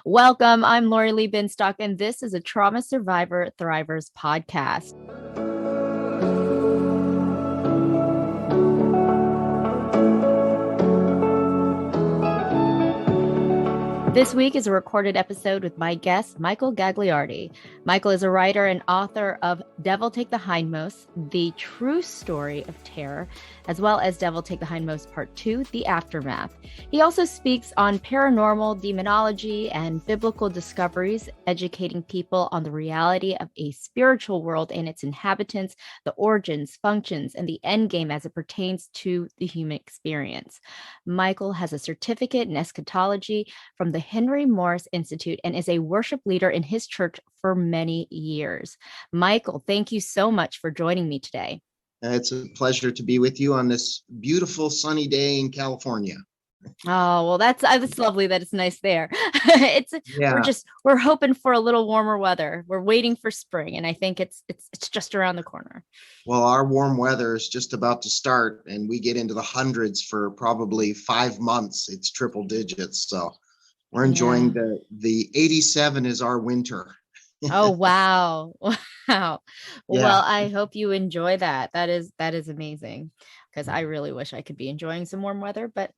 Welcome. I'm Lori Lee Binstock, and this is a Trauma Survivor Thrivers podcast. This week is a recorded episode with my guest, Michael Gagliardi. Michael is a writer and author of Devil Take The Hindmost, The True Story of Terror, as well as Devil Take The Hindmost Part 2, The Aftermath. He also speaks on paranormal, demonology, and biblical discoveries, educating people on the reality of a spiritual world and its inhabitants, the origins, functions, and the end game as it pertains to the human experience. Michael has a certificate in eschatology from the Henry Morris Institute and is a worship leader in his church for many years. Michael, thank you so much for joining me today. It's a pleasure to be with you on this beautiful sunny day in California. Oh, well, that's lovely that it's nice there. We're hoping for a little warmer weather. We're waiting for spring, and I think it's just around the corner. Well, our warm weather is just about to start, and we get into the hundreds for probably 5 months. It's triple digits, so we're enjoying the 87 is our winter. Oh, wow. Wow. Yeah. Well, I hope you enjoy that. That is amazing, because I really wish I could be enjoying some warm weather, but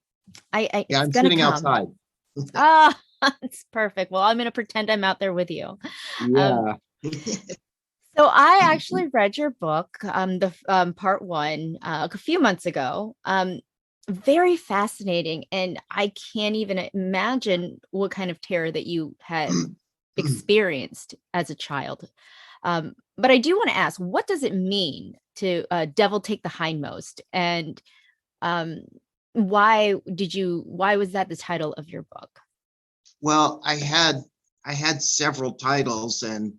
I'm sitting outside. It's perfect. Well, I'm going to pretend I'm out there with you. Yeah. So I actually read your book, the part 1, a few months ago. Very fascinating, and I can't even imagine what kind of terror that you had experienced as a child. But I do want to ask, what does it mean to devil take the hindmost, and why was that the title of your book? Well, I had several titles, and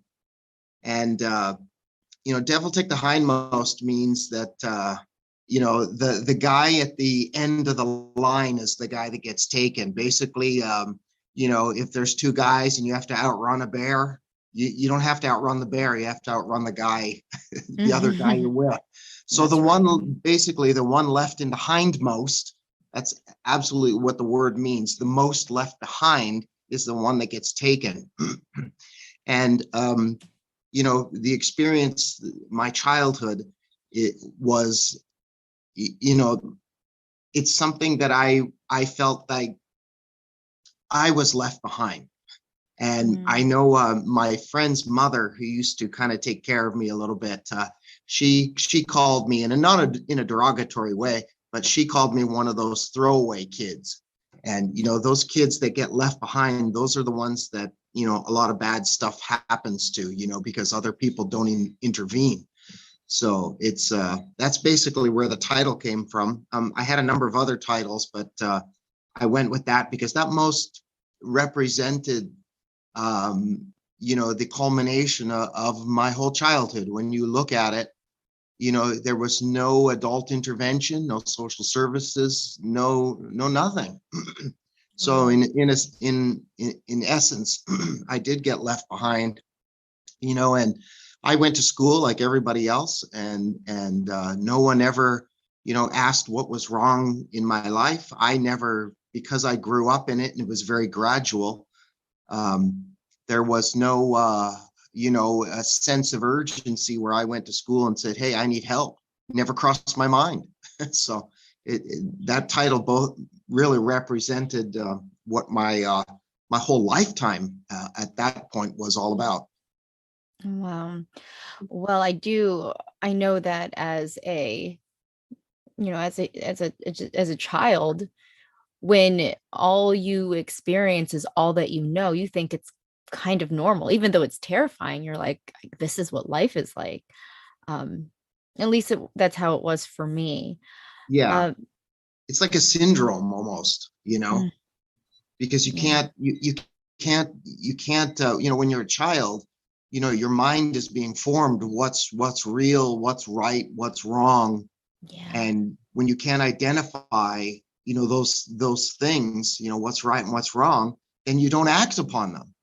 devil take the hindmost means that the guy at the end of the line is the guy that gets taken. Basically, if there's 2 guys and you have to outrun a bear, you don't have to outrun the bear, you have to outrun the guy, the other guy you're with. So the one left in the hindmost, that's absolutely what the word means. The most left behind is the one that gets taken. And the experience, my childhood, it was, it's something that I felt like I was left behind. And I know my friend's mother, who used to kind of take care of me a little bit, she called me, and not in a derogatory way, but she called me one of those throwaway kids. And, those kids that get left behind, those are the ones that, a lot of bad stuff happens to, because other people don't intervene. So it's that's basically where the title came from. I had a number of other titles, but I went with that because that most represented the culmination of my whole childhood. When you look at it, there was no adult intervention, no social services, no nothing. So in essence, I did get left behind, and I went to school like everybody else, and no one ever, asked what was wrong in my life. I never, because I grew up in it and it was very gradual. There was no, a sense of urgency where I went to school and said, "Hey, I need help." Never crossed my mind. So that title both really represented what my whole lifetime at that point was all about. Wow. Well, I know that as a child, when all you experience is all that you think it's kind of normal, even though it's terrifying. You're like, this is what life is like. At least that's how it was for me. Yeah. It's like a syndrome almost, because you can't, when you're a child, your mind is being formed, what's real, what's right, what's wrong. Yeah. And when you can't identify, those things, what's right and what's wrong, then you don't act upon them.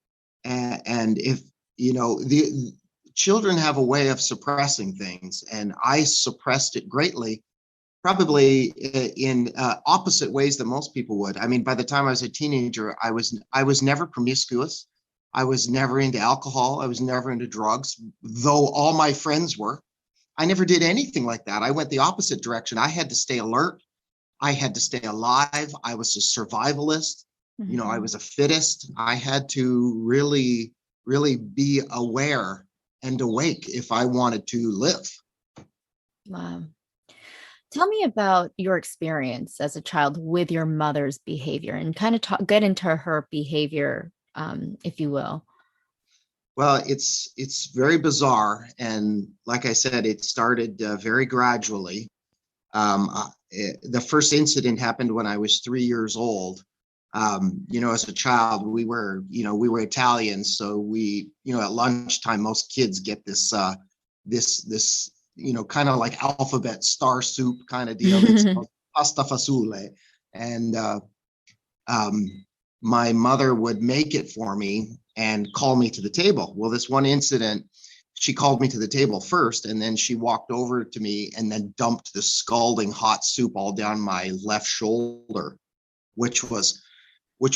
And if, the children have a way of suppressing things, and I suppressed it greatly probably in opposite ways than most people would. I mean, by the time I was a teenager, I was never promiscuous. I was never into alcohol. I was never into drugs, though all my friends were. I never did anything like that. I went the opposite direction. I had to stay alert. I had to stay alive. I was a survivalist. You know, I was a fittest. I had to really, really be aware and awake if I wanted to live. Wow. Tell me about your experience as a child with your mother's behavior and kind of get into her behavior, if you will. Well, it's very bizarre, and like I said, it started very gradually. The first incident happened when I was 3 years old. You know, as a child, we were Italians, so at lunchtime, most kids get this kind of like alphabet star soup kind of deal. It's called pasta fasule, and um, my mother would make it for me and call me to the table. Well, this one incident, she called me to the table first, and then she walked over to me and then dumped the scalding hot soup all down my left shoulder, which was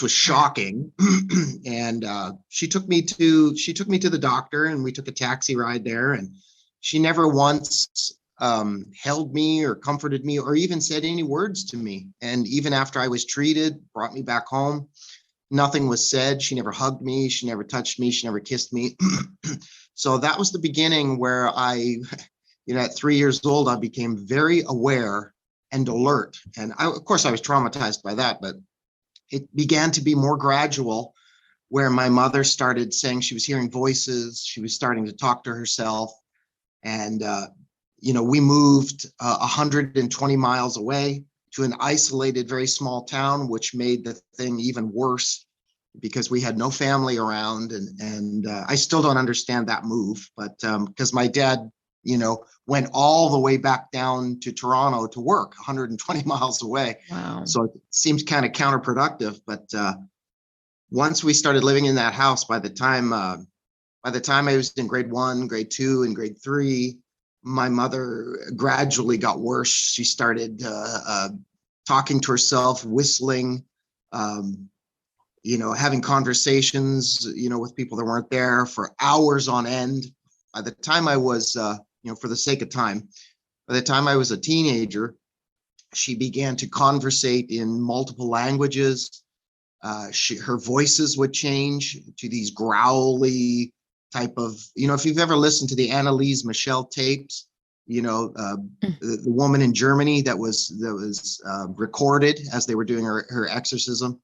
shocking. And she took me to the doctor, and we took a taxi ride there, and she never once held me or comforted me or even said any words to me. And even after I was treated, brought me back home, nothing was said. She never hugged me. She never touched me. She never kissed me. So that was the beginning where at 3 years old, I became very aware and alert. And of course, I was traumatized by that, but it began to be more gradual, where my mother started saying she was hearing voices. She was starting to talk to herself. And, we moved 120 miles away to an isolated, very small town, which made the thing even worse because we had no family around. And I still don't understand that move, but because my dad, went all the way back down to Toronto to work 120 miles away. Wow. So it seems kind of counterproductive. But once we started living in that house, by the time I was in grade 1, grade 2, and grade 3, my mother gradually got worse. She started talking to herself, whistling, having conversations, with people that weren't there for hours on end. By the time I was, for the sake of time, by the time I was a teenager, she began to conversate in multiple languages. Her voices would change to these growly type of, if you've ever listened to the Annalise Michel tapes, the woman in Germany that was recorded as they were doing her exorcism.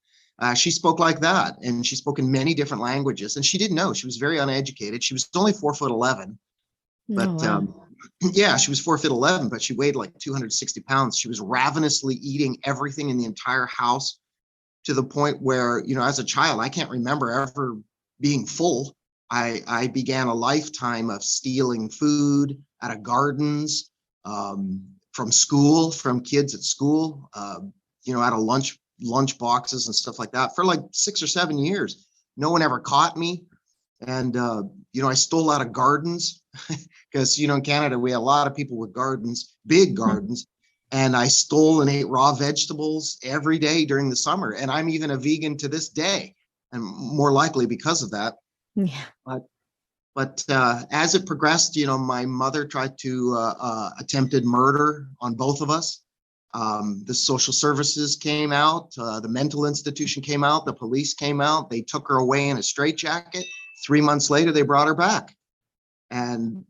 She spoke like that, and she spoke in many different languages, and she didn't know. She was very uneducated. She was only 4'11", but yeah, she was 4'11", but she weighed like 260 pounds. She was ravenously eating everything in the entire house, to the point where, as a child, I can't remember ever being full. I began a lifetime of stealing food out of gardens, from school, from kids at school, out of lunch boxes and stuff like that for like 6 or 7 years. No one ever caught me. And, I stole out of gardens because, in Canada, we had a lot of people with gardens, big gardens. And I stole and ate raw vegetables every day during the summer. And I'm even a vegan to this day, and more likely because of that. Yeah. But as it progressed, my mother tried to attempted murder on both of us. The social services came out, the mental institution came out, the police came out. They took her away in a straitjacket. 3 months later, they brought her back. And,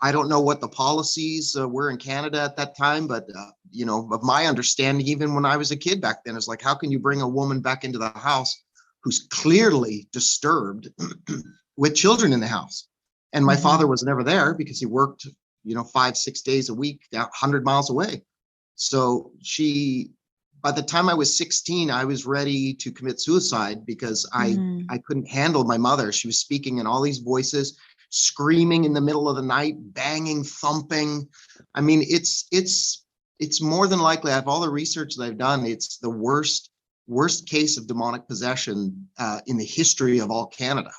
I don't know what the policies were in Canada at that time, but, of my understanding, even when I was a kid back then, is like, how can you bring a woman back into the house who's clearly disturbed with children in the house? And my father was never there because he worked, 5-6 days a week, 100 miles away. So by the time I was 16, I was ready to commit suicide because I couldn't handle my mother. She was speaking in all these voices, screaming in the middle of the night, banging, thumping. I mean, it's more than likely, I have all the research that I've done, it's the worst case of demonic possession in the history of all Canada.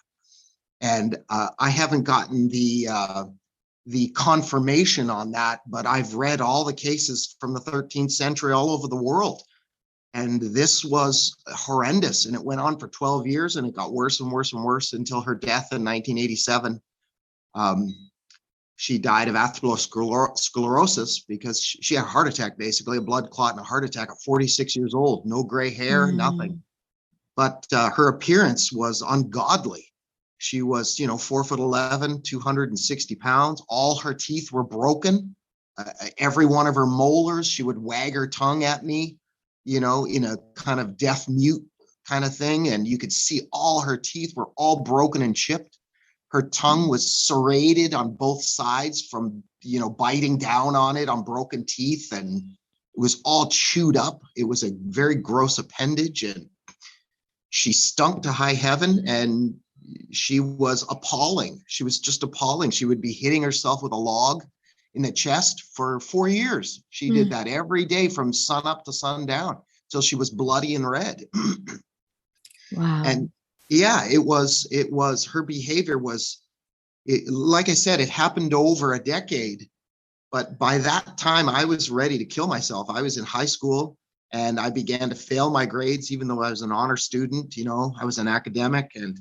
And I haven't gotten the the confirmation on that, but I've read all the cases from the 13th century all over the world. And this was horrendous. And it went on for 12 years and it got worse and worse and worse until her death in 1987. She died of atherosclerosis because she had a heart attack, basically a blood clot and a heart attack at 46 years old, no gray hair, nothing. But her appearance was ungodly. She was, 4'11", 260 pounds. All her teeth were broken. Every one of her molars, she would wag her tongue at me, in a kind of deaf mute kind of thing. And you could see all her teeth were all broken and chipped. Her tongue was serrated on both sides from, biting down on it on broken teeth. And it was all chewed up. It was a very gross appendage. And she stunk to high heaven. And she was appalling. She was just appalling. She would be hitting herself with a log in the chest for 4 years. She did that every day from sun up to sundown till she was bloody and red. Wow. And yeah, it was her behavior was, like I said, it happened over a decade. But by that time, I was ready to kill myself. I was in high school and I began to fail my grades, even though I was an honor student. I was an academic and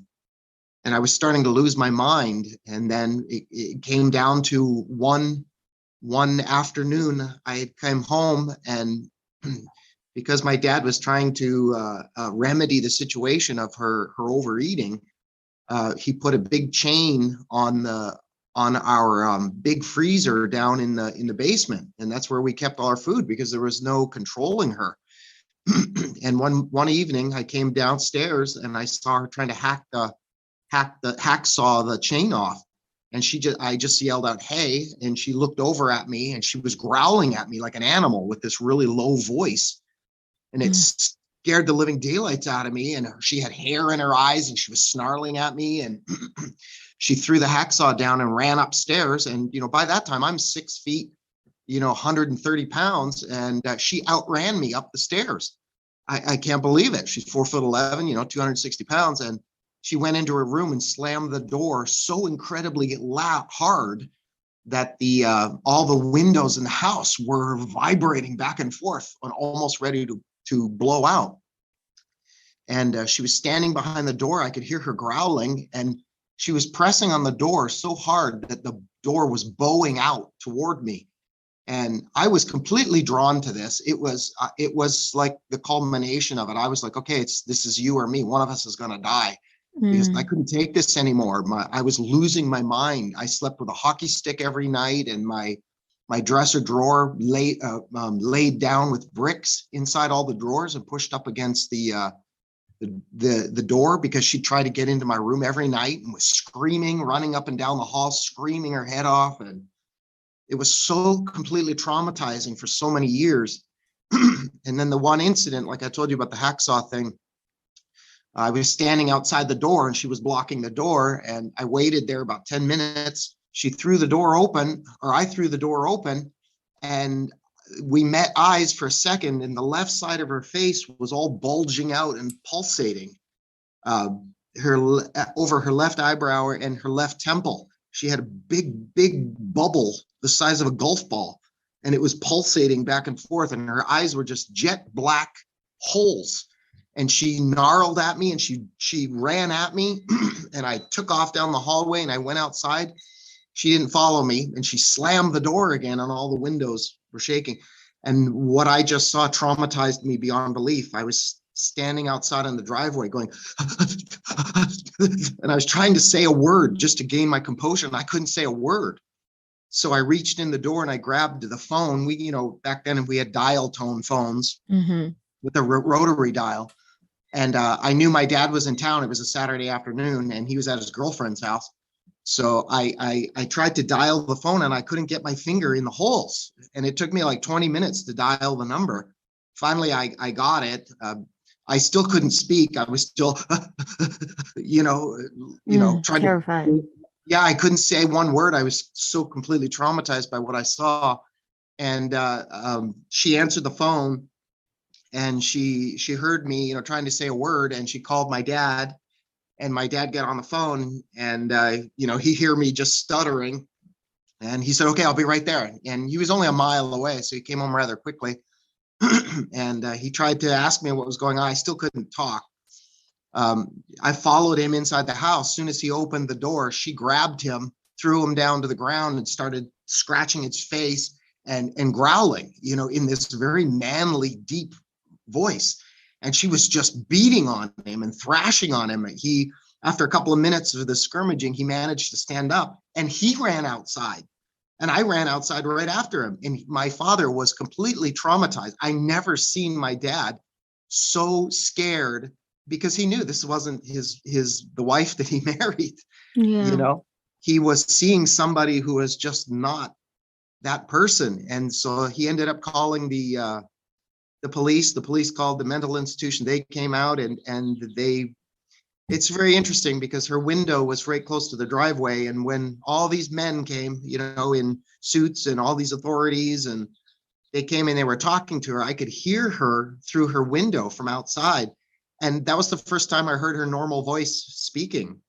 I was starting to lose my mind. And then it came down to one afternoon. I came home and because my dad was trying to remedy the situation of her overeating, he put a big chain on our big freezer down in the basement, and that's where we kept all our food because there was no controlling her. And one evening, I came downstairs and I saw her trying to hacksaw the chain off, and I just yelled out, "Hey!" And she looked over at me and she was growling at me like an animal with this really low voice. And it scared the living daylights out of me. And she had hair in her eyes and she was snarling at me. And she threw the hacksaw down and ran upstairs. And, by that time I'm 6 feet, 130 pounds. And she outran me up the stairs. I can't believe it. She's 4'11", 260 pounds. And she went into her room and slammed the door so incredibly loud, hard that all the windows in the house were vibrating back and forth and almost ready to blow out. And she was standing behind the door. I could hear her growling, and she was pressing on the door so hard that the door was bowing out toward me. And I was completely drawn to this. It was like the culmination of it. I was like, okay, this is you or me. One of us is going to die. Because I couldn't take this anymore. I was losing my mind. I slept with a hockey stick every night, and my dresser drawer laid down with bricks inside all the drawers and pushed up against the door because she tried to get into my room every night and was screaming, running up and down the hall, screaming her head off. And it was so completely traumatizing for so many years. And then the one incident, like I told you about the hacksaw thing, I was standing outside the door and she was blocking the door, and I waited there about 10 minutes. She threw the door open, or I threw the door open, and we met eyes for a second, and the left side of her face was all bulging out and pulsating. Over her left eyebrow and her left temple, she had a big bubble the size of a golf ball, and it was pulsating back and forth, and her eyes were just jet black holes. And she gnarled at me and she ran at me and I took off down the hallway and I went outside. She didn't follow me and she slammed the door again and all the windows were shaking. And what I just saw traumatized me beyond belief. I was standing outside on the driveway going, and I was trying to say a word just to gain my composure, and I couldn't say a word. So I reached in the door and I grabbed the phone. We, back then we had dial tone phones with a rotary dial. And I knew my dad was in town. It was a Saturday afternoon and he was at his girlfriend's house. So I tried to dial the phone and I couldn't get my finger in the holes. And it took me like 20 minutes to dial the number. Finally, I got it. I still couldn't speak. I was still, trying terrified. Yeah, I couldn't say one word. I was so completely traumatized by what I saw. And she answered the phone. And she heard me, trying to say a word, and she called my dad, and my dad got on the phone, and he hear me just stuttering, And he said, okay, I'll be right there. And he was only a mile away, so he came home rather quickly. And he tried to ask me what was going on. I still couldn't talk. I followed him inside the house. As soon as he opened the door, she grabbed him, threw him down to the ground, and started scratching its face and growling, in this very manly, deep voice. And she was just beating on him and thrashing on him. After a couple of minutes of the skirmishing, he managed to stand up, and he ran outside. And I ran outside right after him. And my father was completely traumatized. I never seen my dad so scared, because he knew this wasn't the wife that he married. Yeah. He was seeing somebody who was just not that person. And so he ended up calling the police. The police called the mental institution. They came out, and it's very interesting because her window was right close to the driveway. And when all these men came, in suits, and all these authorities, and they came and they were talking to her, I could hear her through her window from outside. And that was the first time I heard her normal voice speaking,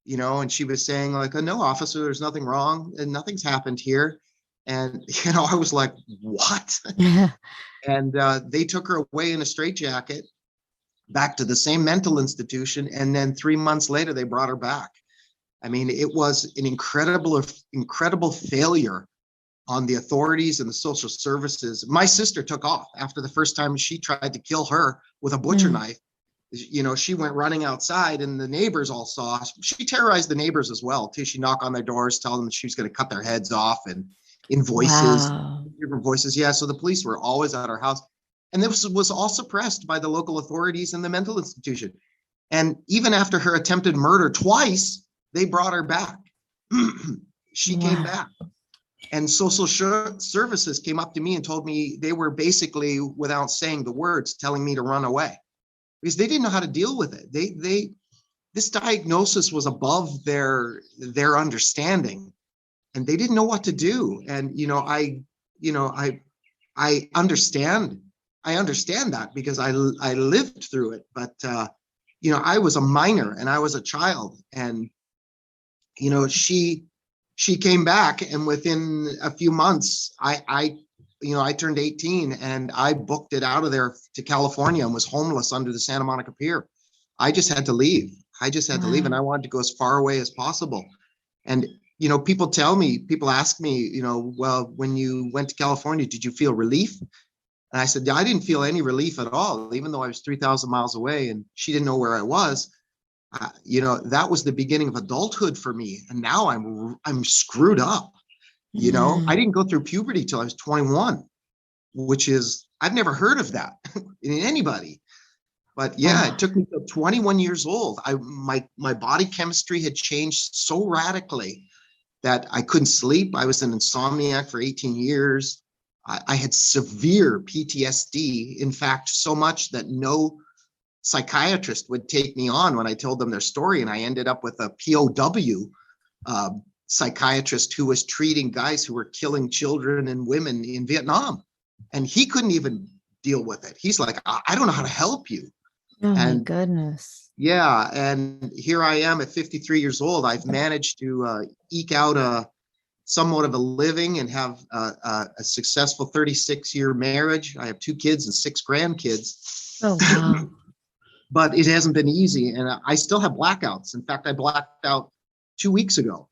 and she was saying like, oh, no, officer, there's nothing wrong and nothing's happened here. And, I was like, what? And they took her away in a straitjacket back to the same mental institution. And then 3 months later, they brought her back. I mean, it was an incredible failure on the authorities and the social services. My sister took off after the first time she tried to kill her with a butcher knife. She went running outside, and the neighbors all saw. She terrorized the neighbors as well, too. She knocked on their doors, tell them that she was going to cut their heads off, and in voices, different voices. Yeah, so the police were always at our house. And this was all suppressed by the local authorities and the mental institution. And even after her attempted murder twice, they brought her back. She came back. And social services came up to me and told me they were basically, without saying the words, telling me to run away, because they didn't know how to deal with it. This diagnosis was above their understanding, and they didn't know what to do. And I understand that because I lived through it. But I was a minor and I was a child, and she came back, and within a few months, I turned 18, and I booked it out of there to California and was homeless under the Santa Monica Pier. I just had to leave. And I wanted to go as far away as possible. And, people ask me, well, when you went to California, did you feel relief? And I said, I didn't feel any relief at all, even though I was 3,000 miles away and she didn't know where I was. That was the beginning of adulthood for me. And now I'm screwed up. I didn't go through puberty till I was 21, which is, I've never heard of that in anybody. But yeah, it took me till 21 years old. My body chemistry had changed so radically that I couldn't sleep. I was an insomniac for 18 years. I had severe PTSD. In fact, so much that no psychiatrist would take me on when I told them their story. And I ended up with a POW psychiatrist who was treating guys who were killing children and women in Vietnam. And he couldn't even deal with it. He's like, I don't know how to help you. Oh, my goodness. Yeah. And here I am at 53 years old. I've managed to eke out somewhat of a living and have a successful 36-year marriage. I have 2 kids and 6 grandkids. Oh, wow. But it hasn't been easy. And I still have blackouts. In fact, I blacked out 2 weeks ago.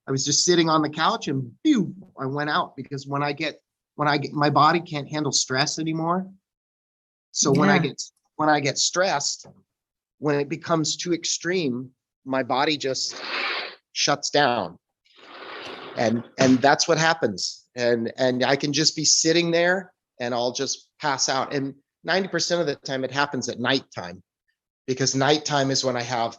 I was just sitting on the couch and phew, I went out, because when I get my body can't handle stress anymore. So when I get stressed, when it becomes too extreme, my body just shuts down. And that's what happens. And I can just be sitting there and I'll just pass out. And 90% of the time it happens at nighttime, because nighttime is when I have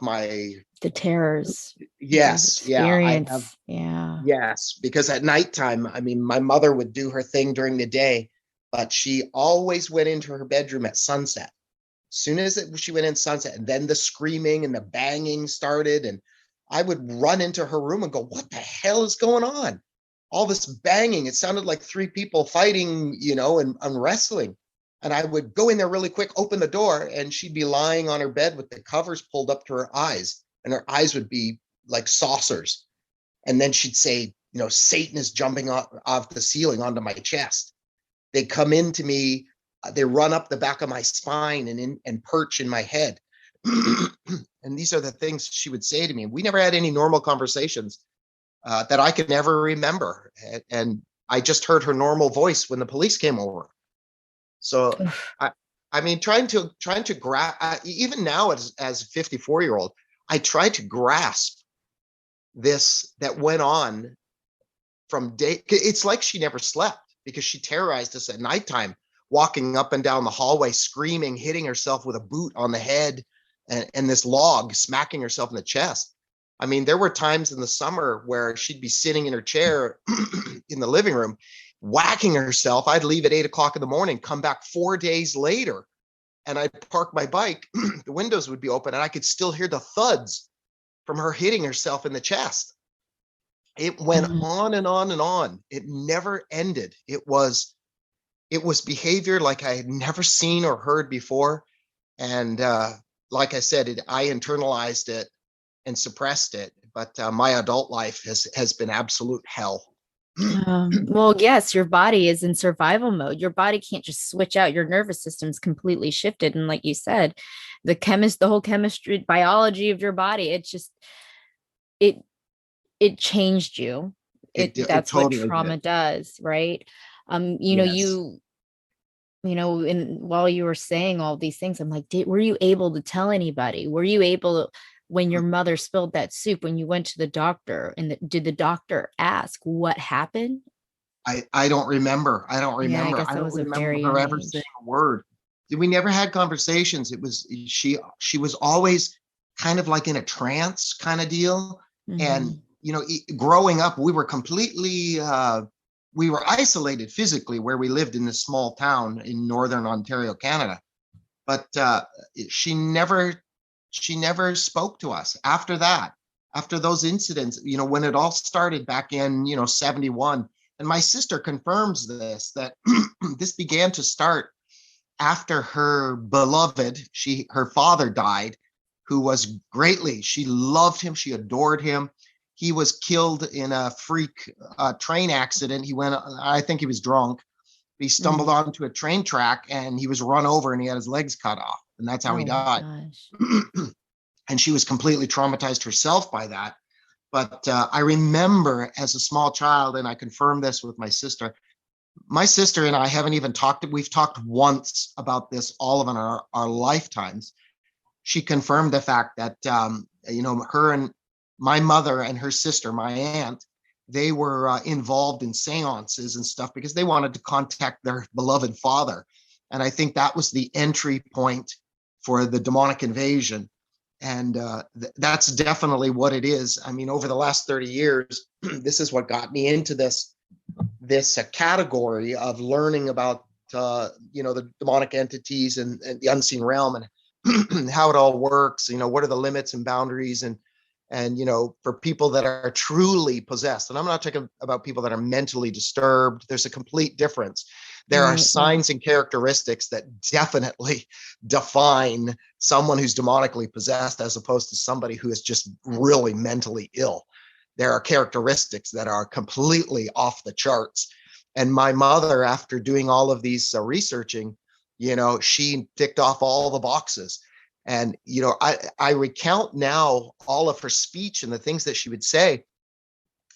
the terrors. Yes. Experience. Yes. Because at nighttime, I mean, my mother would do her thing during the day, but she always went into her bedroom at sunset. As soon as she went in sunset, and then the screaming and the banging started, and I would run into her room and go, what the hell is going on? All this banging. It sounded like 3 people fighting, and wrestling. And I would go in there really quick, open the door, and she'd be lying on her bed with the covers pulled up to her eyes, and her eyes would be like saucers. And then she'd say, Satan is jumping off the ceiling onto my chest. They come into me, they run up the back of my spine and perch in my head. And these are the things she would say to me. We never had any normal conversations that I could ever remember. And I just heard her normal voice when the police came over. So I mean, trying to grasp, even now as a 54-year-old, I try to grasp this that went on from day. It's like she never slept, because she terrorized us at nighttime, walking up and down the hallway, screaming, hitting herself with a boot on the head and this log, smacking herself in the chest. I mean, there were times in the summer where she'd be sitting in her chair in the living room, whacking herself. I'd leave at 8 o'clock in the morning, come back 4 days later, and I'd park my bike. The windows would be open and I could still hear the thuds from her hitting herself in the chest. It went on and on and on. It never ended. It was behavior like I had never seen or heard before. And like I said, I internalized it and suppressed it. But my adult life has been absolute hell. Well, yes, your body is in survival mode. Your body can't just switch out. Your nervous system's completely shifted. And like you said, the whole chemistry, biology of your body, it changed you. That's what totally trauma did. does, right? Yes. And while you were saying all these things, I'm like, were you able to tell anybody? Were you able to, when your mother spilled that soup, when you went to the doctor, and did the doctor ask what happened? I don't remember. I don't Yeah, I remember. guess I that don't was a remember very her young ever saying age. a word. We never had conversations. It was she was always kind of like in a trance kind of deal. And Mhm. growing up, we were completely we were isolated physically where we lived in this small town in northern Ontario, Canada. But she never spoke to us after that. After those incidents, when it all started back in 71. And my sister confirms this, that this began to start after her beloved, her father died, who was she loved him, she adored him. He was killed in a freak train accident. I think he was drunk. He stumbled Mhm. onto a train track and he was run over and he had his legs cut off. And that's how he Oh my died. gosh. And she was completely traumatized herself by that. But I remember as a small child, and I confirmed this with my sister. My sister and I haven't even talked. We've talked once about this all of our lifetimes. She confirmed the fact that, her and my mother and her sister, my aunt, they were involved in seances and stuff because they wanted to contact their beloved father. And I think that was the entry point for the demonic invasion. And that's definitely what it is. I mean, over the last 30 years, this is what got me into this category of learning about the demonic entities and the unseen realm and how it all works. What are the limits and boundaries, and for people that are truly possessed. And I'm not talking about people that are mentally disturbed. There's a complete difference. There are Right. signs and characteristics that definitely define someone who's demonically possessed as opposed to somebody who is just really mentally ill. There are characteristics that are completely off the charts. And my mother, after doing all of these researching, she ticked off all the boxes. And, I recount now all of her speech and the things that she would say.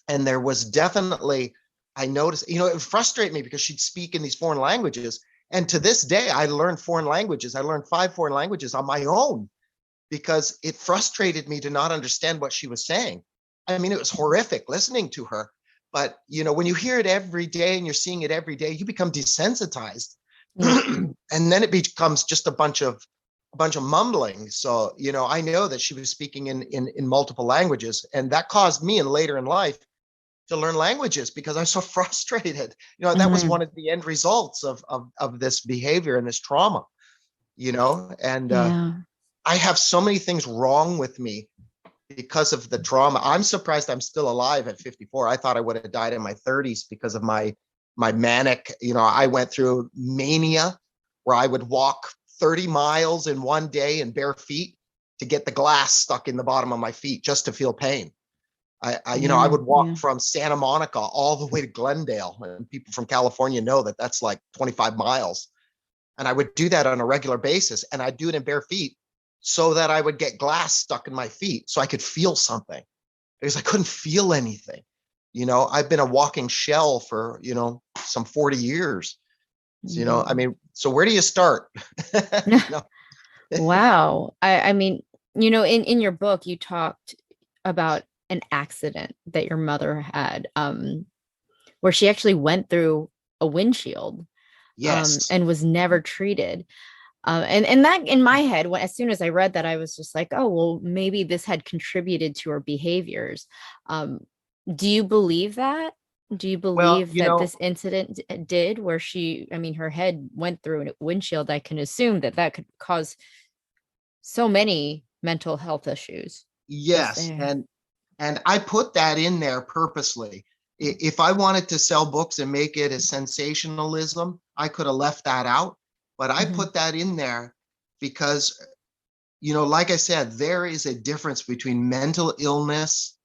And there was definitely, I noticed, it would frustrate me because she'd speak in these foreign languages. And to this day, I learned foreign languages. I learned 5 foreign languages on my own because it frustrated me to not understand what she was saying. I mean, it was horrific listening to her. But, when you hear it every day and you're seeing it every day, you become desensitized. Yeah. And then it becomes just a bunch of mumbling. So, I know that she was speaking in multiple languages, and that caused me, and later in life, to learn languages because I'm so frustrated. That was one Mhm. of the end results of this behavior and this trauma. And Yeah. I have so many things wrong with me because of the trauma. I'm surprised I'm still alive at 54. I thought I would have died in my 30s because of my manic. I went through mania where I would walk 30 miles in one day in bare feet to get the glass stuck in the bottom of my feet just to feel pain. I would walk Yeah. from Santa Monica all the way to Glendale, and people from California know that that's like 25 miles. And I would do that on a regular basis, and I'd do it in bare feet so that I would get glass stuck in my feet so I could feel something, because I couldn't feel anything. I've been a walking shell for, some 40 years. So, I Wow. mean, so where do you start? you know? Wow. I mean, in your book, you talked about an accident that your mother had, where she actually went through a windshield, Yes. and was never treated. And that in my head, as soon as I read that, I was just like, oh, well, maybe this had contributed to her behaviors. Um, do you believe that? Do you Well, believe that this incident did, where I mean, her head went through a windshield? I can assume that that could cause so many mental health issues just yes. there. And I put that in there purposely. If I wanted to sell books and make it a sensationalism, I could have left that out. But I Mhm. put that in there because, like I said, there is a difference between mental illness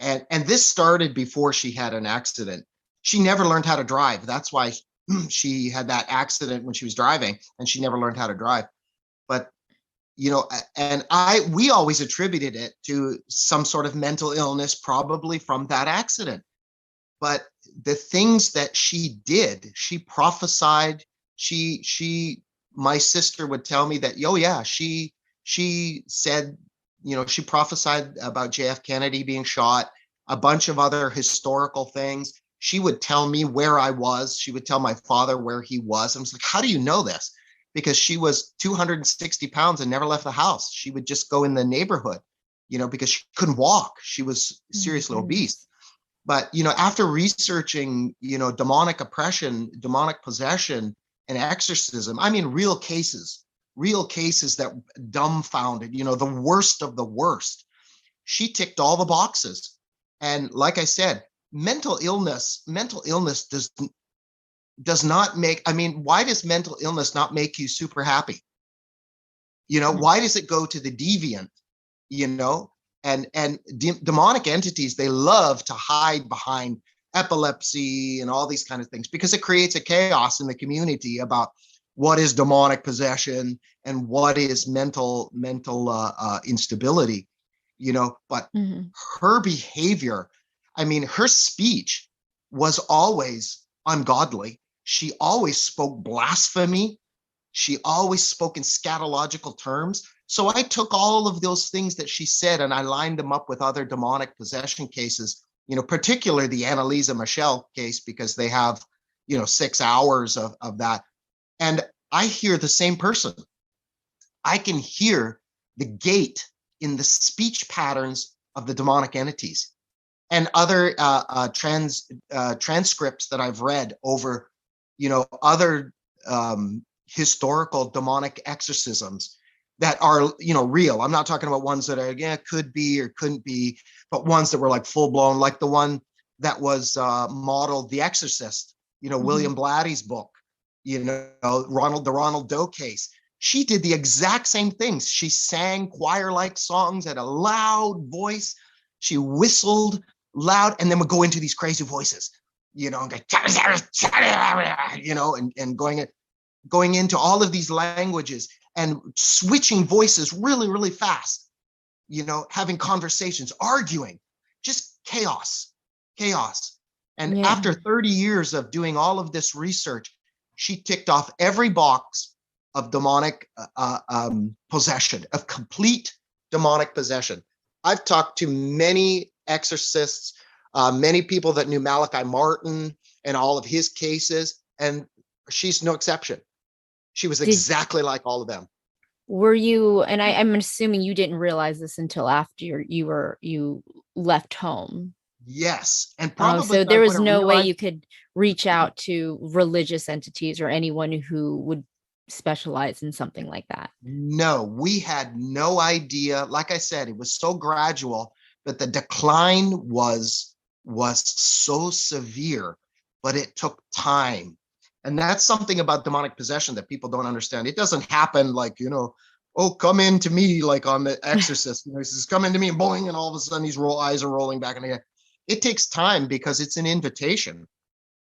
and this started before she had an accident. She never learned how to drive. That's why she had that accident when she was driving, and she never learned how to drive. But and we always attributed it to some sort of mental illness, probably from that accident. But the things that she did, she prophesied. My sister would tell me that, oh yeah, she said, she prophesied about JF Kennedy being shot, a bunch of other historical things. She would tell me where I was. She would tell my father where he was. I was like, how do you know this? Because she was 260 pounds and never left the house. She would just go in the neighborhood, because she couldn't walk. She was Oh my seriously obese. goodness. But after researching, demonic oppression, demonic possession, and exorcism, I mean, real cases that dumbfounded, the worst of the worst. She ticked all the boxes. And like I said, mental illness does not make, I mean, why does mental illness not make you super happy? Mm. Why does it go to the deviant? you know and demonic entities, they love to hide behind epilepsy and all these kind of things, because it creates a chaos in the community about what is demonic possession and what is mental instability. But Mhm. her behavior, I mean, her speech was always ungodly. She always spoke blasphemy. She always spoke in scatological terms. So I took all of those things that she said and I lined them up with other demonic possession cases, particularly the Annalisa Michelle case, because they have, 6 hours of that. And I hear the same person. I can hear the gate in the speech patterns of the demonic entities, and other transcripts that I've read over, other historical demonic exorcisms that are, real. I'm not talking about ones that are, yeah, could be or couldn't be, but ones that were like full blown, like the one that was modeled The Exorcist, Mhm. William Blatty's book, the Ronald Doe case. She did the exact same things. She sang choir-like songs at a loud voice. She whistled loud, and then would go into these crazy voices, and go, and going into all of these languages and switching voices really, really fast, having conversations, arguing, just chaos. And Yeah. after 30 years of doing all of this research, she ticked off every box of demonic possession, of complete demonic possession. I've talked to many exorcists, many people that knew Malachi Martin and all of his cases, and she's no exception. She was Did exactly like all of them. Were you, and I'm assuming you didn't realize this until after you left home. Yes, and Oh, probably so I there was wouldn't no way realize. you could reach out to religious entities or anyone who would specialize in something like that. No, we had no idea. Like I said, it was so gradual, but the decline was so severe, but it took time. And that's something about demonic possession that people don't understand. It doesn't happen like, oh, come in to me, like on The Exorcist. He says, come into me, and boing, and all of a sudden these eyes are rolling back in the head. It takes time because it's an invitation.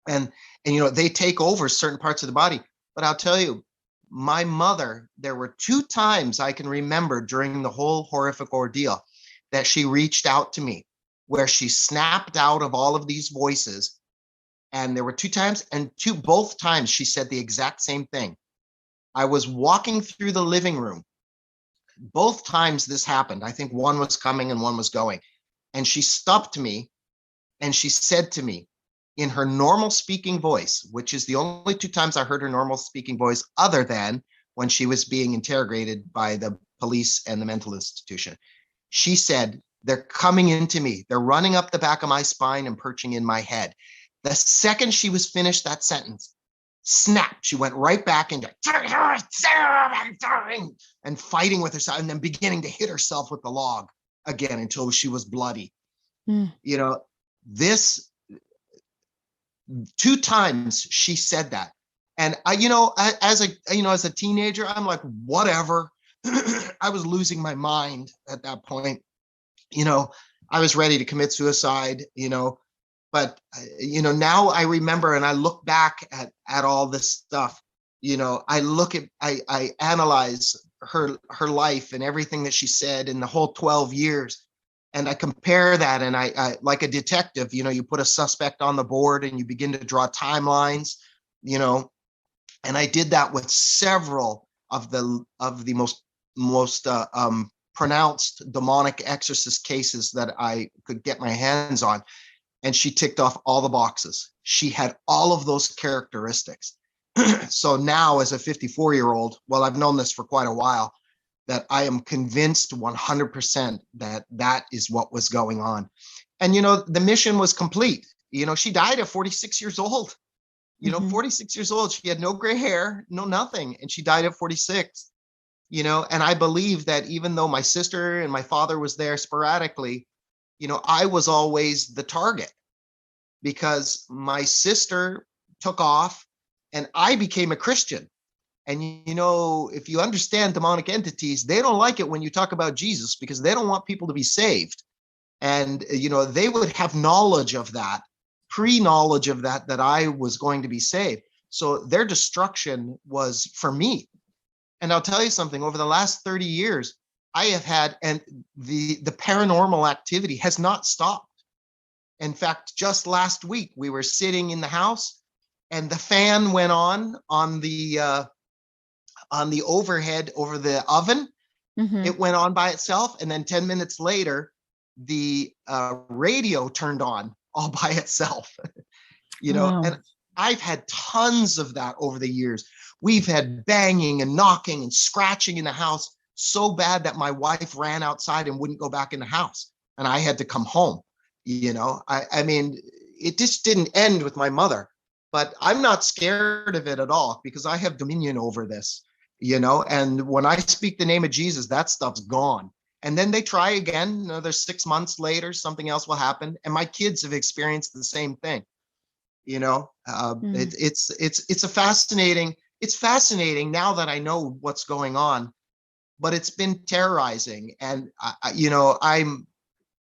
And they take over certain parts of the body. But I'll tell you, my mother, there were 2 times I can remember during the whole horrific ordeal that she reached out to me, where she snapped out of all of these voices. And there were 2 times, and both times she said the exact same thing. I was walking through the living room. Both times this happened. I think one was coming and one was going. And she stopped me and she said to me in her normal speaking voice, which is the only 2 times I heard her normal speaking voice, other than when she was being interrogated by the police and the mental institution. She said, they're coming into me. They're running up the back of my spine and perching in my head. The second she was finished that sentence, snap, she went right back into and fighting with herself, and then beginning to hit herself with the log again until she was bloody. This 2 times she said that. And as a teenager, I'm like, whatever. I was losing my mind at that point. I was ready to commit suicide, but now I remember, and I look back at all this stuff. I analyze her life and everything that she said in the whole 12 years. And I compare that, and I like a detective, you put a suspect on the board and you begin to draw timelines, and I did that with several of the most pronounced demonic exorcist cases that I could get my hands on. And she ticked off all the boxes. She had all of those characteristics. So now, as a 54-year-old, well, I've known this for quite a while, that I am convinced 100% that is what was going on. And, the mission was complete. She died at 46 years old. 46 years old. She had no gray hair, no nothing. And she died at 46. And I believe that even though my sister and my father was there sporadically, I was always the target, because my sister took off and I became a Christian. And, if you understand demonic entities, they don't like it when you talk about Jesus, because they don't want people to be saved. And, they would have knowledge of that, pre-knowledge of that I was going to be saved. So their destruction was for me. And I'll tell you something, over the last 30 years, I have had, and the paranormal activity has not stopped. In fact, just last week, we were sitting in the house and the fan went on the overhead over the oven. Mm-hmm. It went on by itself. And then 10 minutes later, the radio turned on all by itself. Wow. And I've had tons of that over the years. We've had banging and knocking and scratching in the house so bad that my wife ran outside and wouldn't go back in the house. And I had to come home. I mean, it just didn't end with my mother, but I'm not scared of it at all, because I have dominion over this, and when I speak the name of Jesus, that stuff's gone. And then they try again, another 6 months later, something else will happen. And my kids have experienced the same thing. It's fascinating now that I know what's going on, but it's been terrorizing. And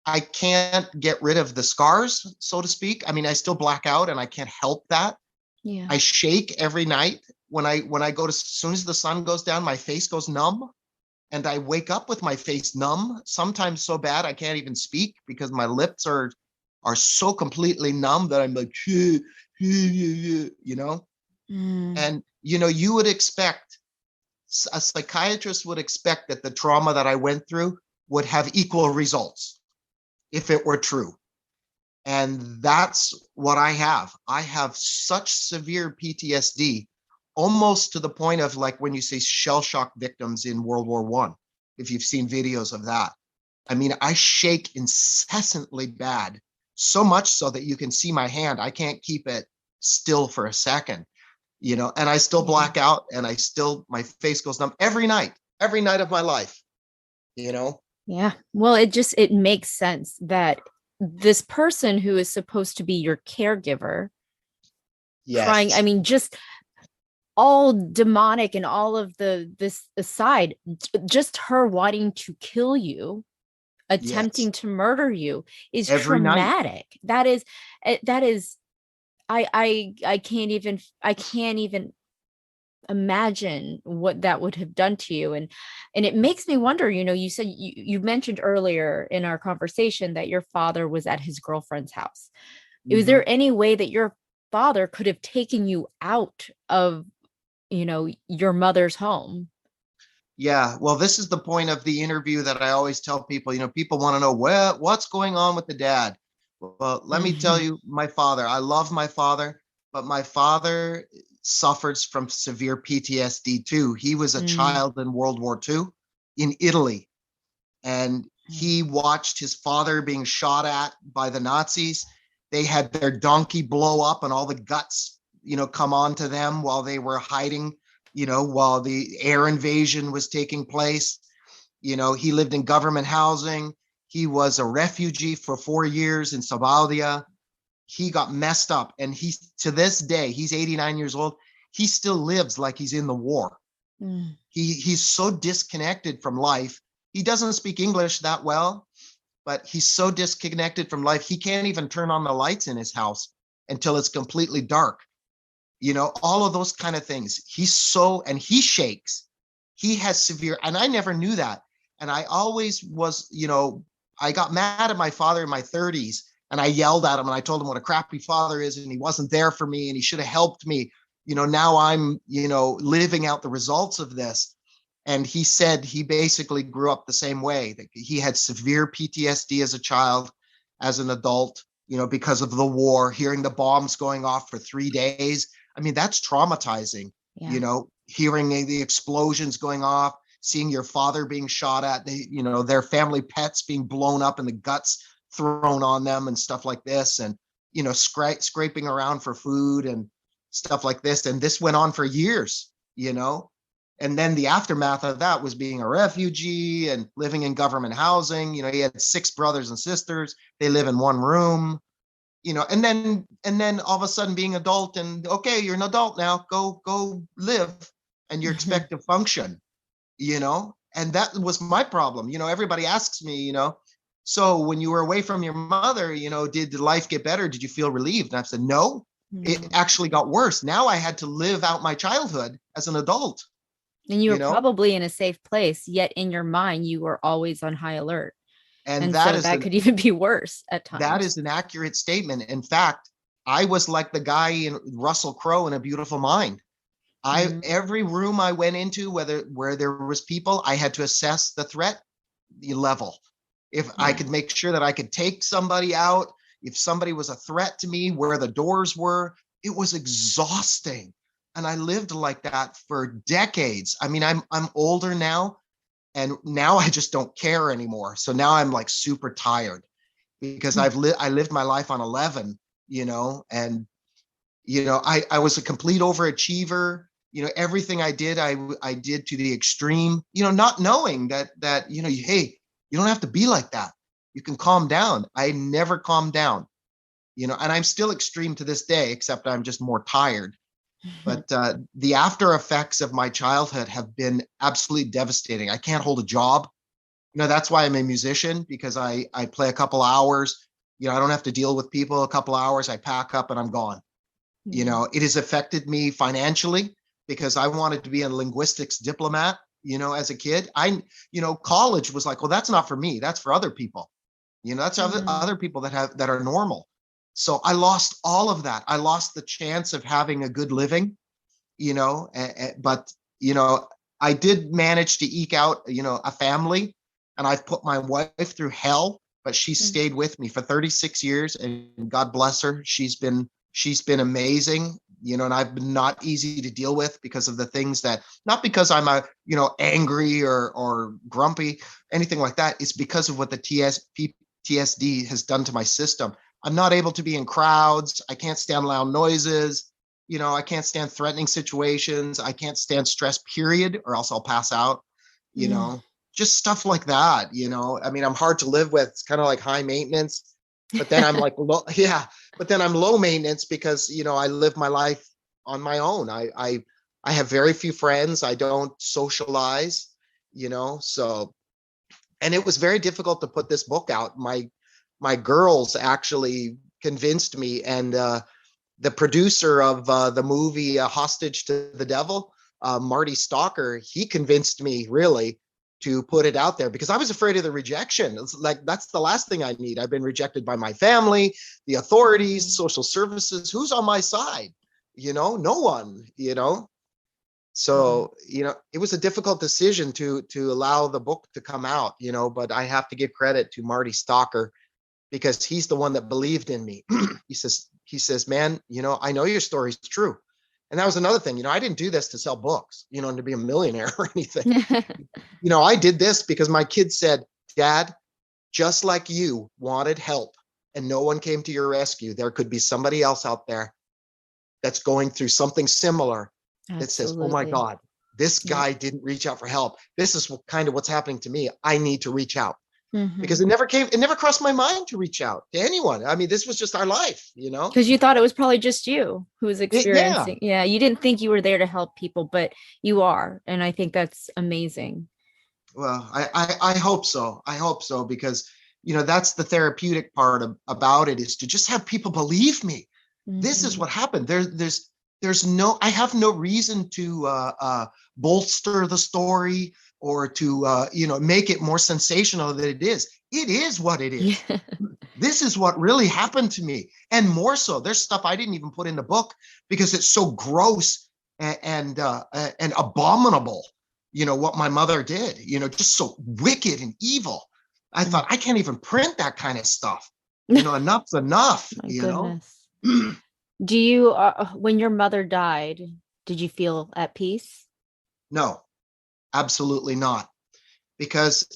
I can't get rid of the scars, so to speak. I mean, I still black out and I can't help that. Yeah. I shake every night. When I go to, as soon as the sun goes down, my face goes numb, and I wake up with my face numb, sometimes so bad I can't even speak, because my lips are so completely numb that I'm like, and, you would expect, a psychiatrist would expect that the trauma that I went through would have equal results if it were true. And that's what I have. I have such severe PTSD, almost to the point of, like, when you say shell shock victims in World War I, if you've seen videos of that. I mean, I shake incessantly bad, so much so that you can see my hand. I can't keep it still for a second, and I still black out, and my face goes numb every night of my life, Yeah. Well, it makes sense that this person who is supposed to be your caregiver, yes. trying, I mean, just all demonic and all of this aside, just her wanting to kill you, Yes. attempting to murder you is Every night. traumatic. That is I can't even imagine what that would have done to you. And it makes me wonder, you said you mentioned earlier in our conversation that your father was at his girlfriend's house. Was Mhm. there any way that your father could have taken you out of your mother's home? Yeah, well, this is the point of the interview that I always tell people. People want to know what's going on with the dad. Well, let me tell Mhm. you, my father, I love my father, but my father suffers from severe PTSD too. He was a Mm. child in World War II in Italy, and he watched his father being shot at by the Nazis. They had their donkey blow up and all the guts, come onto them while they were hiding, while the air invasion was taking place. He lived in government housing. He was a refugee for 4 years in Somalia. He got messed up. And to this day, he's 89 years old. He still lives like he's in the war. Mm. He's so disconnected from life. He doesn't speak English that well, but he's so disconnected from life. He can't even turn on the lights in his house until it's completely dark. All of those kind of things. And he shakes. He has severe, and I never knew that. And I always was, I got mad at my father in my 30s, and I yelled at him and I told him what a crappy father is and he wasn't there for me and he should have helped me. Now I'm, living out the results of this. And he said he basically grew up the same way, that he had severe PTSD as a child, as an adult, because of the war, hearing the bombs going off for 3 days. I mean, that's traumatizing, Yeah. hearing the explosions going off, seeing your father being shot at, their family pets being blown up and the guts thrown on them and stuff like this. And, scraping around for food and stuff like this. And this went on for years, and then the aftermath of that was being a refugee and living in government housing. He had 6 brothers and sisters. They live in one room, and then all of a sudden being adult and okay, you're an adult now, go live, and you're expected to function, and that was my problem. Everybody asks me, so when you were away from your mother, did life get better? Did you feel relieved? And I've said, no, it Mm. actually got worse. Now I had to live out my childhood as an adult, And you were you know, probably in a safe place, yet in your mind, you were always on high alert. and And that so is that an could even be worse at that times. is an accurate statement. In fact, I was like the guy in Russell Crowe in A Beautiful Mind. I Mm. Every room I went into, where there was people, I had to assess the threat level. If I Yeah. could make sure that I could take somebody out, if somebody was a threat to me, where the doors were, it was exhausting. And I lived like that for decades. I mean, I'm older now, and now I just don't care anymore. So now I'm like super tired because I lived my life on 11, and I was a complete overachiever. Everything I did, I did to the extreme, not knowing that hey, you don't have to be like that. You can calm down. I never calmed down, and I'm still extreme to this day, except I'm just more tired. But the after effects of my childhood have been absolutely devastating. I can't hold a job. That's why I'm a musician, because I play a couple hours. I don't have to deal with people a couple hours. I pack up and I'm gone. Yeah. It has affected me financially because I wanted to be a linguistics diplomat, as a kid. College was like, well, that's not for me. That's for other people. That's Mm. other people that are normal. So I lost all of that. I lost the chance of having a good living, but, you know, I did manage to eke out, a family, and I've put my wife through hell, but she Mm. stayed with me for 36 years, and God bless her. She's been amazing, and I've been not easy to deal with because of the things that, not because I'm angry or grumpy, anything like that. It's because of what the TSD has done to my system. I'm not able to be in crowds. I can't stand loud noises. I can't stand threatening situations. I can't stand stress, period, or else I'll pass out, you Mm. know, just stuff like that. I mean, I'm hard to live with. It's kind of like high maintenance, but then I'm like, low, yeah, but then I'm low maintenance because, I live my life on my own. I I have very few friends. I don't socialize, so, and it was very difficult to put this book out. My girls actually convinced me, and the producer of the movie Hostage to the Devil, Marty Stalker, he convinced me really to put it out there because I was afraid of the rejection. It's like, that's the last thing I need. I've been rejected by my family, the authorities, social services. Who's on my side? No one, So, it was a difficult decision to allow the book to come out, but I have to give credit to Marty Stalker because he's the one that believed in me. he says, man, I know your story's true. And that was another thing, I didn't do this to sell books, and to be a millionaire or anything. I did this because my kids said, Dad, just like you wanted help and no one came to your rescue, there could be somebody else out there that's going through something similar. Absolutely. That says, oh my God, this guy didn't reach out for help. This is kind of what's happening to me. I need to reach out. Mm-hmm. Because it never crossed my mind to reach out to anyone. I mean, this was just our life, Because you thought it was probably just you who was experiencing. Yeah, you didn't think you were there to help people, but you are. And I think that's amazing. Well, I hope so. I hope so, because, that's the therapeutic part about it, is to just have people believe me. Mm-hmm. This is what happened. I have no reason to bolster the story or to, make it more sensational than it is. It is what it is. Yeah. This is what really happened to me. And more so, there's stuff I didn't even put in the book because it's so gross and abominable, what my mother did, just so wicked and evil. I thought, I can't even print that kind of stuff. Enough's enough, goodness. Do you, when your mother died, did you feel at peace? No. Absolutely not. Because,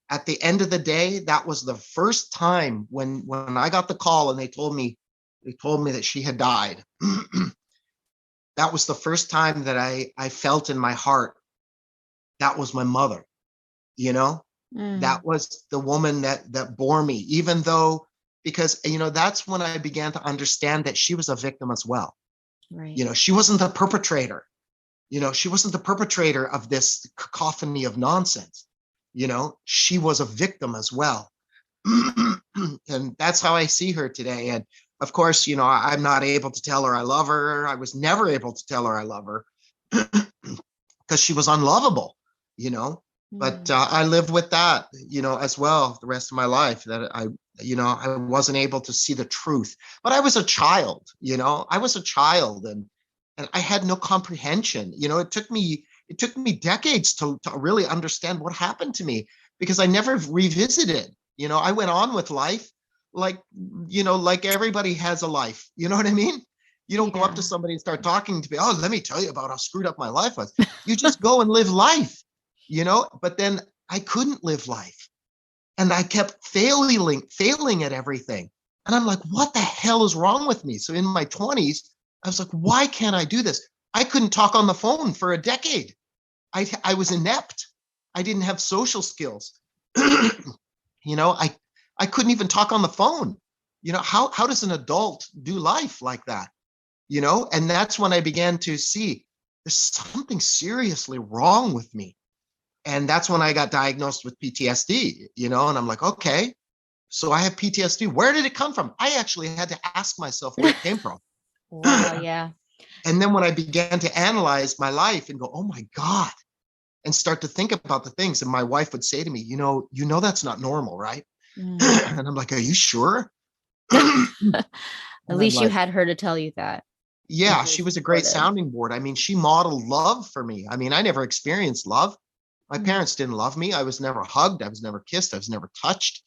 at the end of the day, that was the first time when I got the call and they told me that she had died. That was the first time that I felt in my heart that was my mother. That was the woman that bore me, even though, because, that's when I began to understand that she was a victim as well. Right. She wasn't the perpetrator. She wasn't the perpetrator of this cacophony of nonsense. She was a victim as well. And that's how I see her today. And of course, I'm not able to tell her I love her. I was never able to tell her I love her because she was unlovable, but I live with that, as well, the rest of my life, that I wasn't able to see the truth. But I was a child, and I had no comprehension. It took me decades to really understand what happened to me because I never revisited. I went on with life like everybody has a life. You know what I mean? You don't go up to somebody and start talking to me. Oh, let me tell you about how screwed up my life was. You just go and live life, but then I couldn't live life. And I kept failing at everything. And I'm like, what the hell is wrong with me? So in my 20s, I was like, why can't I do this? I couldn't talk on the phone for a decade. I was inept. I didn't have social skills. I couldn't even talk on the phone. How does an adult do life like that? And that's when I began to see there's something seriously wrong with me. And that's when I got diagnosed with PTSD, and I'm like, okay, so I have PTSD. Where did it come from? I actually had to ask myself where it came from. Wow, yeah. And then when I began to analyze my life and go, oh my God, and start to think about the things, and my wife would say to me, that's not normal, right? And I'm like, are you sure? At least you had her to tell you that. Yeah, she was a great sounding board. I mean, she modeled love for me. I mean, I never experienced love. My parents didn't love me. I was never hugged. I was never kissed. I was never touched,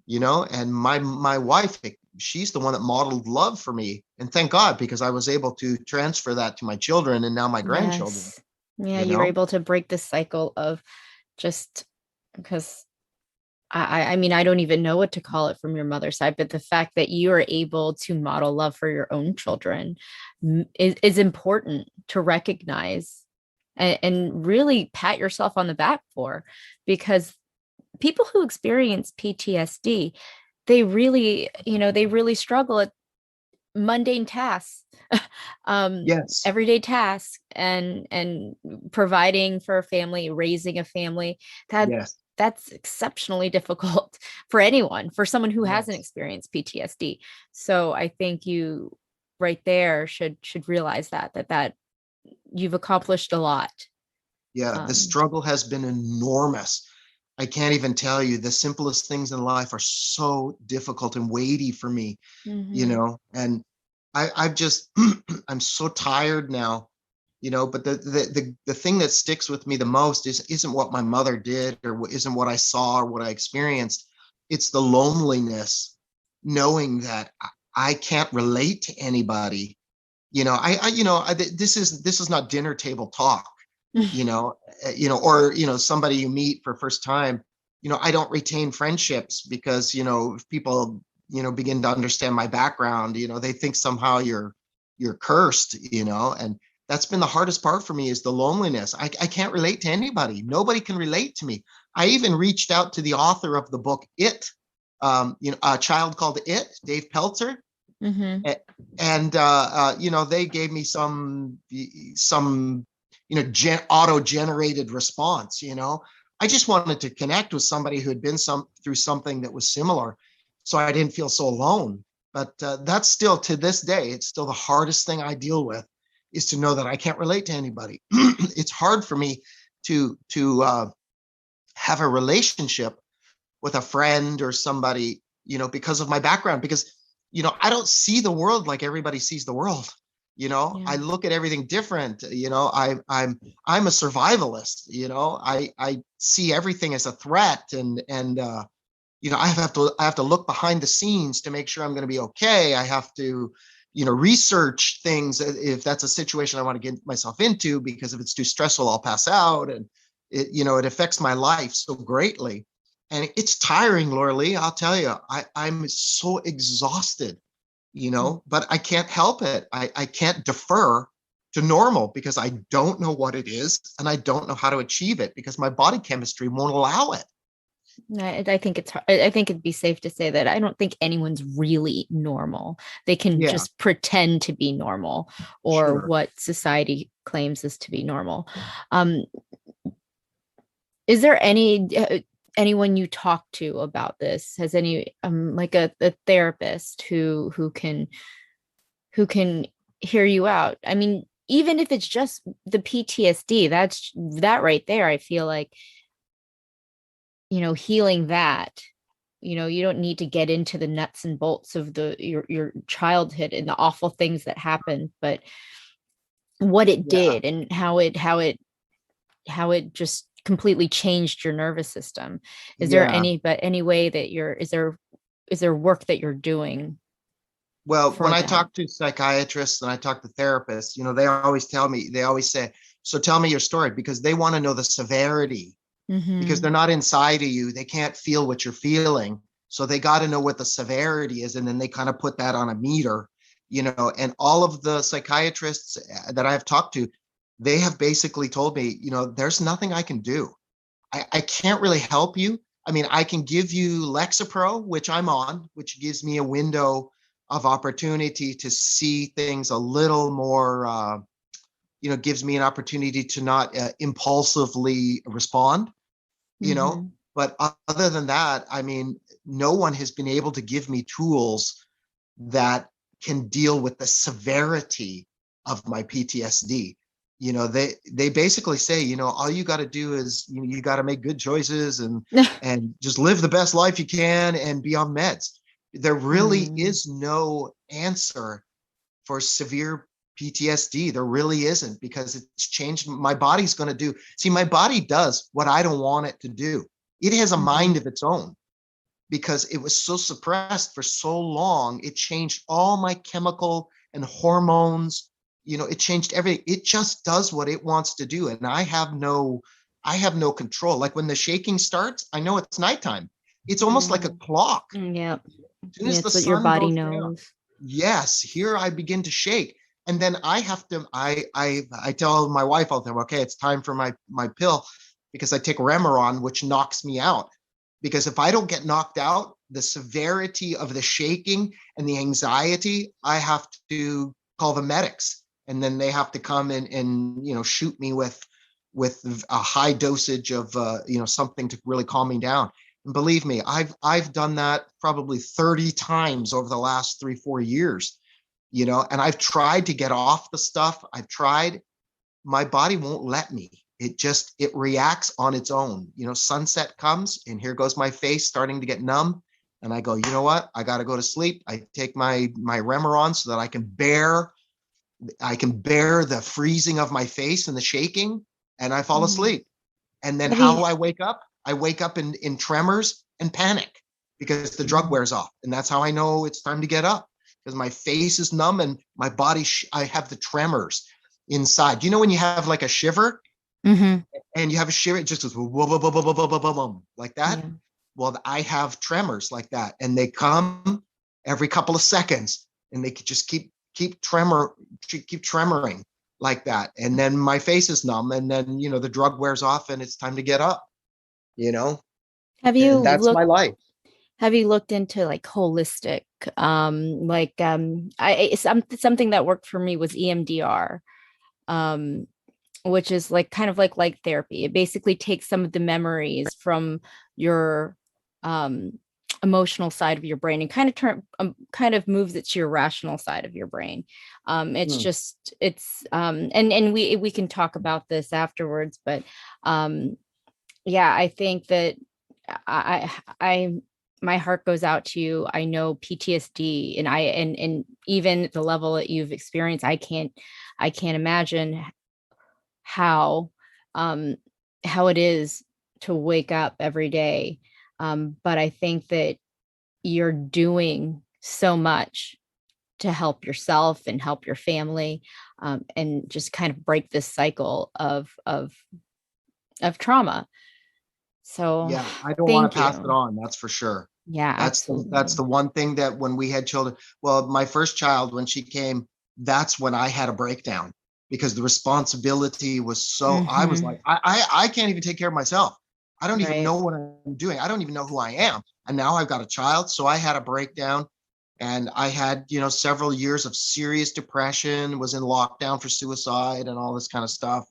and my wife, she's the one that modeled love for me. And thank God, because I was able to transfer that to my children and now my grandchildren. Yes. Yeah, you were able to break the cycle of just because I mean, I don't even know what to call it from your mother's side, but the fact that you are able to model love for your own children is important to recognize and really pat yourself on the back for, because people who experience PTSD, they really struggle at mundane tasks Yes. everyday tasks and providing for a family, raising a family. That Yes. that's exceptionally difficult for anyone, for someone who hasn't Yes. experienced PTSD. So I think you right there should realize that you've accomplished a lot. Yeah. The Um, struggle has been enormous. I can't even tell you, the simplest things in life are so difficult and weighty for me, mhm, and I've just, I'm so tired now, but the thing that sticks with me the most isn't what my mother did, or isn't what I saw or what I experienced. It's the loneliness, knowing that I can't relate to anybody. This is not dinner table talk, you know, or, somebody you meet for first time. I don't retain friendships because, if people, begin to understand my background, they think somehow you're cursed, and that's been the hardest part for me, is the loneliness. I can't relate to anybody. Nobody can relate to me. I even reached out to the author of the book, It, A Child Called It, Dave Peltzer. mhm, And they gave me some auto-generated response. I just wanted to connect with somebody who had been through something that was similar, so I didn't feel so alone. But that's still, to this day, it's still the hardest thing I deal with, is to know that I can't relate to anybody. It's hard for me to have a relationship with a friend or somebody, because of my background, because, I don't see the world like everybody sees the world. I yeah. look at everything different. I'm a survivalist. I see everything as a threat, and I have to look behind the scenes to make sure I'm going to be okay. I have to, research things if that's a situation I want to get myself into, because if it's too stressful, I'll pass out, and it affects my life so greatly. And it's tiring, Laura Lee. I'll tell you, I'm so exhausted, but I can't help it. I can't defer to normal, because I don't know what it is, and I don't know how to achieve it, because my body chemistry won't allow it. I think it's hard. I think it'd be safe to say that I don't think anyone's really normal. They can Yeah, just pretend to be normal, or sure. what society claims is to be normal. Um, is there anyone you talk to about this? Has any like a therapist who can hear you out? I mean, even if it's just the PTSD, that right there. I feel like healing that, you don't need to get into the nuts and bolts of your childhood and the awful things that happened, but what it Yeah. did and how it just completely changed your nervous system. Is there Yeah. any way that is there work that you're doing Well, when for I that? talk to psychiatrists and I talk to therapists, they always say, so tell me your story, because they want to know the severity, because Mm-hmm. they're not inside of you. They can't feel what you're feeling. So they got to know what the severity is. And then they kind of put that on a meter, and all of the psychiatrists that I've talked to, they have basically told me, there's nothing I can do. I can't really help you. I mean, I can give you Lexapro, which I'm on, which gives me a window of opportunity to see things a little more, gives me an opportunity to not impulsively respond, you know. Mm-hmm. But other than that, I mean, no one has been able to give me tools that can deal with the severity of my PTSD. They basically say, all you got to do is, you got to make good choices, and just live the best life you can and be on meds. There really Mm. is no answer for severe PTSD. There really isn't, because it's changed. My body's going to do. See, my body does what I don't want it to do. It has a Mm-hmm. mind of its own, because it was so suppressed for so long. It changed all my chemical and hormones. It changed everything. It just does what it wants to do. And I have no control. Like when the shaking starts, I know it's nighttime. It's almost like a Mm. clock. Yeah. As soon Yeah, as the it's what your sun body goes down, knows. yes, here I begin to shake. And then I have to, I tell my wife all the time, okay, it's time for my pill, because I take Remeron, which knocks me out. Because if I don't get knocked out, the severity of the shaking and the anxiety, I have to call the medics, and then they have to come and shoot me with a high dosage of something to really calm me down. And believe me, I've done that probably 30 times over the last 3-4 years, and I've tried to get off the stuff. I've tried. My body won't let me. It reacts on its own. Sunset comes and here goes my face starting to get numb. And I go, you know what? I got to go to sleep. I take my Remeron so that I can bear the freezing of my face and the shaking, and I fall asleep. And then I wake up in tremors and panic because the drug wears off. And that's how I know it's time to get up, because my face is numb and my body, I have the tremors inside. When you have like a shiver and you have a shiver, it just goes like that. Yeah. Well, I have tremors like that, and they come every couple of seconds, and they just keep tremoring like that. And then my face is numb, and then, the drug wears off and it's time to get up, Have you that's my life. Have you looked into like holistic, something that worked for me was EMDR, which is like kind of like light therapy. It basically takes some of the memories from your emotional side of your brain and kind of moves it to your rational side of your brain. And we can talk about this afterwards, but yeah, I think that I my heart goes out to you. I know PTSD, and even the level that you've experienced, I can't imagine how it is to wake up every day. But I think that you're doing so much to help yourself and help your family, and just kind of break this cycle of trauma. So yeah, I don't want to pass it on. That's for sure. Yeah, that's the one thing that when we had children, well, my first child, when she came, that's when I had a breakdown, because the responsibility was so, I was like, I can't even take care of myself. I don't even know what I'm doing. I don't even know who I am. And now I've got a child. So I had a breakdown, and I had, several years of serious depression, was in lockdown for suicide and all this kind of stuff.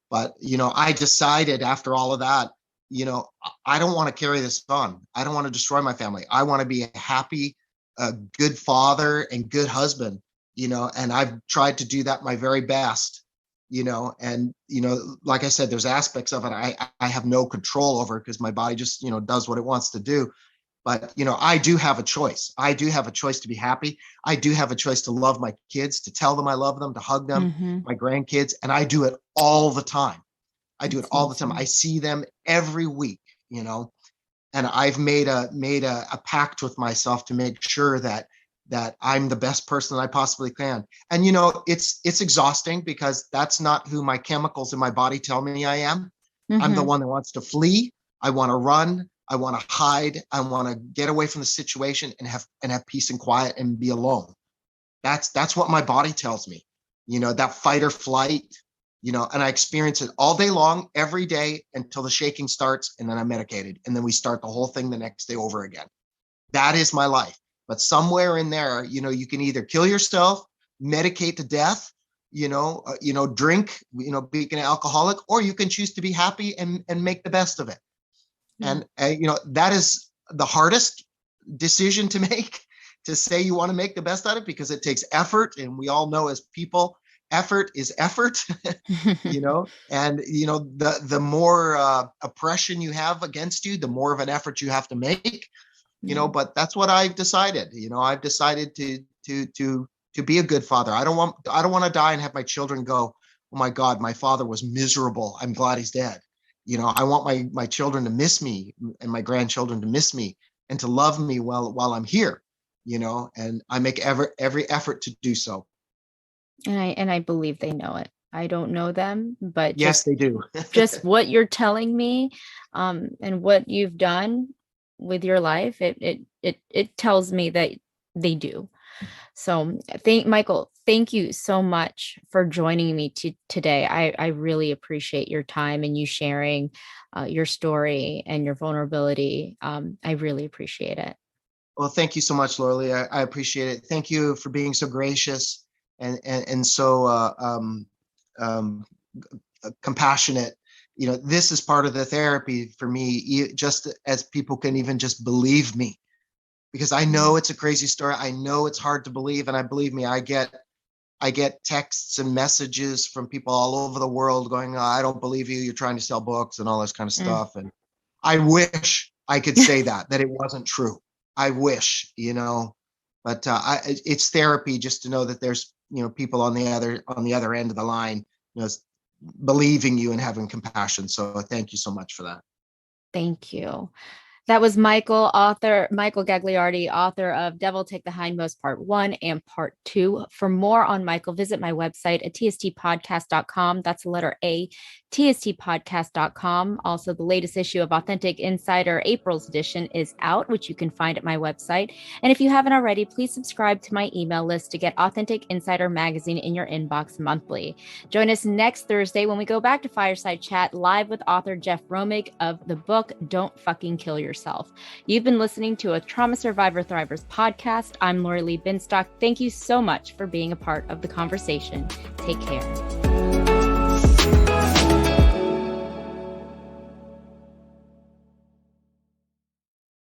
But I decided after all of that, I don't want to carry this on. I don't want to destroy my family. I want to be a happy, good father and good husband, and I've tried to do that my very best, and, like I said, there's aspects of it I have no control over, because my body just, does what it wants to do. But, I do have a choice. I do have a choice to be happy. I do have a choice to love my kids, to tell them I love them, to hug them, my grandkids, and I do it all the time. I do it all the time. I see them every week, and I've made a pact with myself to make sure that I'm the best person I possibly can. And, it's exhausting, because that's not who my chemicals in my body tell me I am. I'm the one that wants to flee. I want to run. I want to hide. I want to get away from the situation and have peace and quiet and be alone. That's what my body tells me, that fight or flight. And I experience it all day long, every day, until the shaking starts, and then I'm medicated. And then we start the whole thing the next day over again. That is my life. But somewhere in there, you can either kill yourself, medicate to death, drink, being an alcoholic, or you can choose to be happy and make the best of it. And, that is the hardest decision to make, to say you want to make the best out of it, because it takes effort. And we all know, as people, effort is effort, and, the more oppression you have against you, the more of an effort you have to make, but that's what I've decided. I've decided to be a good father. I don't want to die and have my children go, oh my God, my father was miserable, I'm glad he's dead. I want my children to miss me, and my grandchildren to miss me, and to love me while I'm here, and I make every effort to do so. And I believe they know it. I don't know them, but yes, they do. Just what you're telling me, and what you've done with your life, it tells me that they do. So Michael, thank you so much for joining me today. I really appreciate your time and you sharing your story and your vulnerability. I really appreciate it. Well, thank you so much, Lorelei. I appreciate it. Thank you for being so gracious and so compassionate. This is part of the therapy for me, just as people can even just believe me, because I know it's a crazy story. I know it's hard to believe, and believe me, I get texts and messages from people all over the world going, "Oh, I don't believe you. You're trying to sell books," and all this kind of stuff. And I wish I could say that it wasn't true. I wish, but it's therapy just to know that there's, people on the other end of the line, believing you and having compassion. So thank you so much for that. Thank you. That was Michael Gagliardi, author of Devil Take the Hindmost Part 1 and Part 2. For more on Michael, visit my website at tstpodcast.com. That's the letter A, tstpodcast.com. Also, the latest issue of Authentic Insider, April's edition, is out, which you can find at my website. And if you haven't already, please subscribe to my email list to get Authentic Insider magazine in your inbox monthly. Join us next Thursday when we go back to Fireside Chat live with author Jeff Romig of the book Don't Fucking Kill Yourself. You've been listening to a Trauma Survivor Thrivers podcast. I'm Lori Lee Binstock. Thank you so much for being a part of the conversation. Take care.